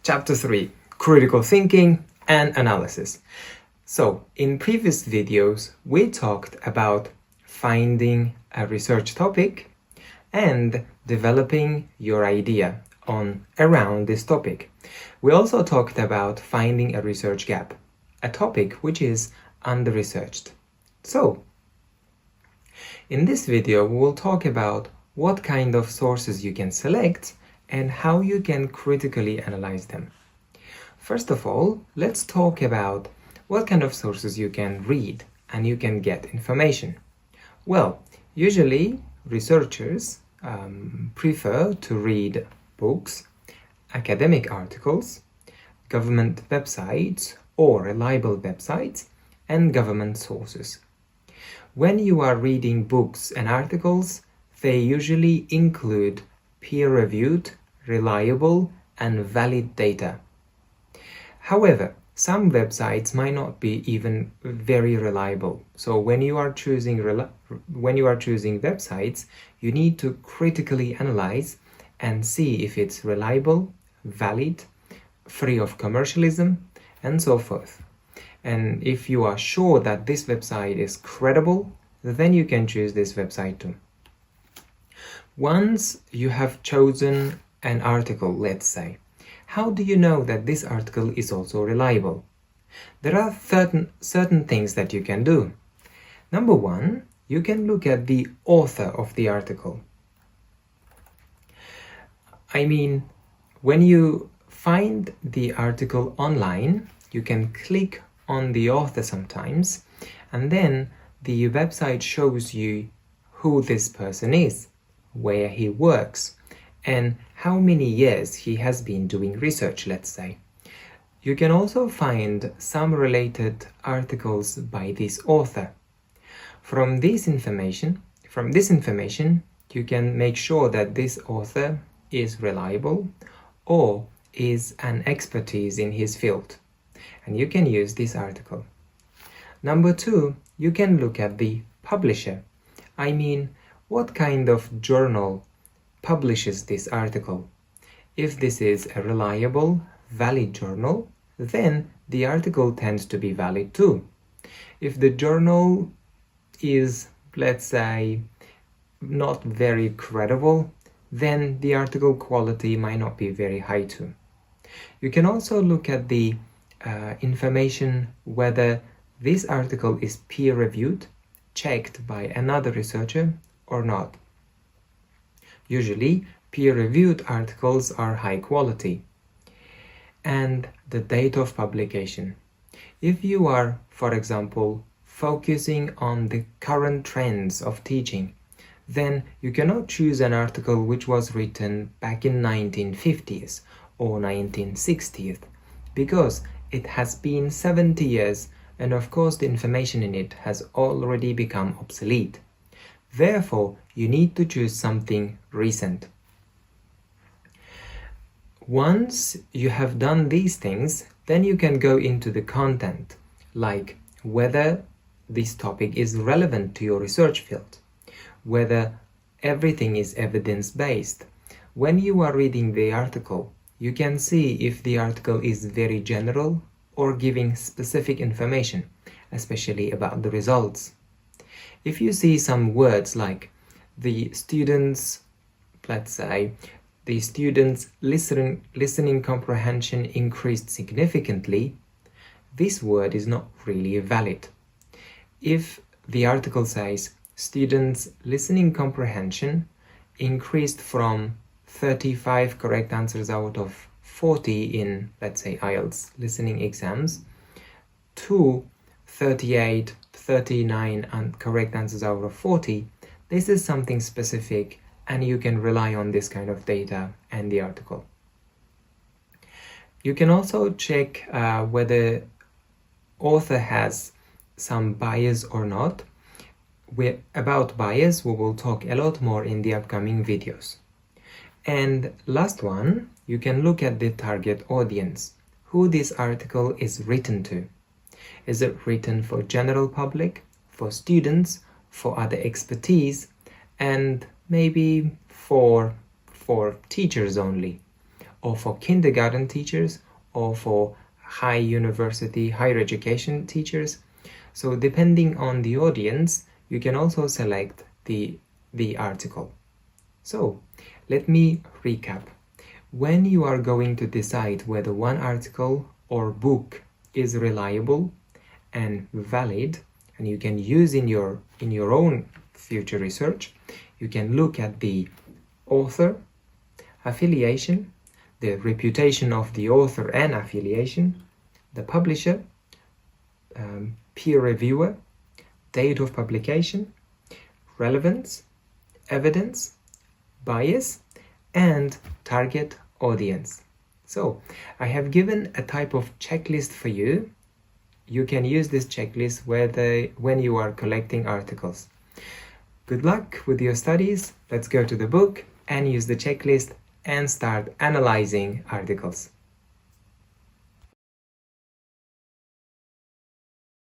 Chapter 3, Critical Thinking and Analysis. So, in previous videos, we talked about finding a research topic and developing your idea around this topic. We also talked about finding a research gap, a topic which is under-researched. So, in this video, we will talk about what kind of sources you can select and how you can critically analyze them. First of all, let's talk about what kind of sources you can read and you can get information. Well, usually researchers prefer to read books, academic articles, government websites or reliable websites, and government sources. When you are reading books and articles, they usually include peer-reviewed, reliable, and valid data. However, some websites might not be even very reliable. So when you are choosing websites, you need to critically analyze and see if it's reliable, valid, free of commercialism, and so forth. And if you are sure that this website is credible, then you can choose this website too. Once you have chosen an article, let's say, how do you know that this article is also reliable? There are certain things that you can do. Number one, you can look at the author of the article. I mean, when you find the article online, you can click on the author sometimes, and then the website shows you who this person is, where he works, and how many years he has been doing research, let's say. You can also find some related articles by this author. From this information, you can make sure that this author is reliable or is an expertise in his field, and you can use this article. Number two, you can look at the publisher. I mean, what kind of journal publishes this article? If this is a reliable, valid journal, then the article tends to be valid too. If the journal is, let's say, not very credible, then the article quality might not be very high too. You can also look at the information whether this article is peer-reviewed, checked by another researcher or not. Usually, peer-reviewed articles are high quality. And the date of publication. If you are, for example, focusing on the current trends of teaching, then you cannot choose an article which was written back in 1950s or 1960s, because it has been 70 years and of course the information in it has already become obsolete. Therefore, you need to choose something recent. Once you have done these things, then you can go into the content, like whether this topic is relevant to your research field, whether everything is evidence-based. When you are reading the article, you can see if the article is very general or giving specific information, especially about the results. If you see some words like the students, let's say, the students' listening comprehension increased significantly, this word is not really valid. If the article says students' listening comprehension increased from 35 correct answers out of 40 in, let's say, IELTS listening exams to 38, 39 correct answers out of 40, this is something specific and you can rely on this kind of data and the article. You can also check whether author has some bias or not. About bias, we will talk a lot more in the upcoming videos. And last one, you can look at the target audience, who this article is written to. Is it written for general public, for students, for other expertise, and maybe for teachers only? or for kindergarten teachers, or for higher education teachers. So depending on the audience, you can also select the article. So let me recap. When you are going to decide whether one article or book is reliable and valid, and you can use in your own future research, you can look at the author, affiliation, the reputation of the author and affiliation, the publisher, peer reviewer, date of publication, relevance, evidence, bias, and target audience. So I have given a type of checklist for you. You can use this checklist when you are collecting articles. Good luck with your studies. Let's go to the book and use the checklist and start analyzing articles.